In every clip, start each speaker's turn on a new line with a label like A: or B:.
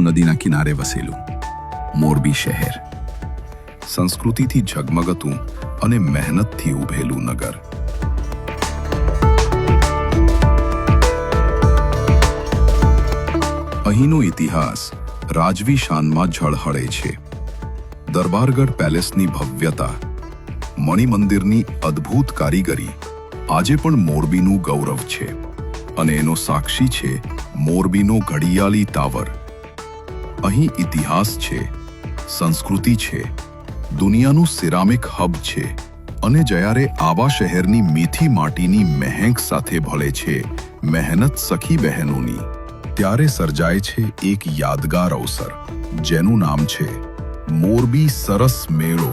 A: મીઠું નદીના કિનારે વસેલું મોરબી શહેર, સંસ્કૃતિથી ઝગમગતું અને મહેનતથી ઉભેલું નગર. અહીંનો ઇતિહાસ રાજવી શાનમાં ઝળહળે છે. દરબારગઢ પેલેસની ભવ્યતા, મણિમંદિરની અદ્ભુત કારીગરી આજે પણ મોરબીનું ગૌરવ છે. અને એનો સાક્ષી છે મોરબીનો ઘડિયાળી ટાવર. અહીં ઇતિહાસ છે, સંસ્કૃતિ છે, દુનિયાનું સિરામિક હબ છે. અને જ્યારે આવા શહેરની મીઠી માટીની મહેંક સાથે ભળે છે મહેનત સખી બહેનોની, ત્યારે સર્જાય છે એક યાદગાર અવસર, જેનું નામ છે મોરબી સરસ મેળો.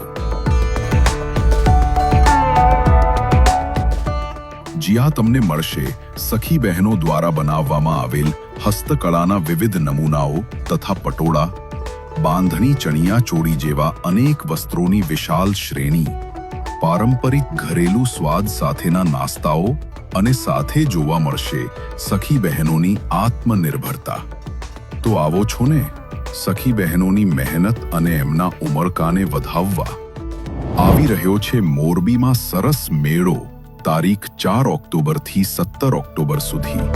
A: જ્યાં તમને મળશે સખી બહેનો દ્વારા બનાવવામાં આવેલ હસ્તકળાના વિવિધ નમૂનાઓ તથા પટોળા, બાંધણી ચણિયા ચોળી જેવા અનેક વસ્ત્રોની વિશાળ શ્રેણી, પારંપરિક ઘરેલું સ્વાદ સાથેના નાસ્તાઓ અને સાથે જોવા મળશે સખી બહેનોની આત્મનિર્ભરતા. તો આવો છો ને સખી બહેનોની મહેનત અને એમના ઉમળકાને વધાવવા. આવી રહ્યો છે મોરબીમાં સરસ મેળો, તારીખ 4 ઓક્ટોબરથી 17 ઓક્ટોબર સુધી.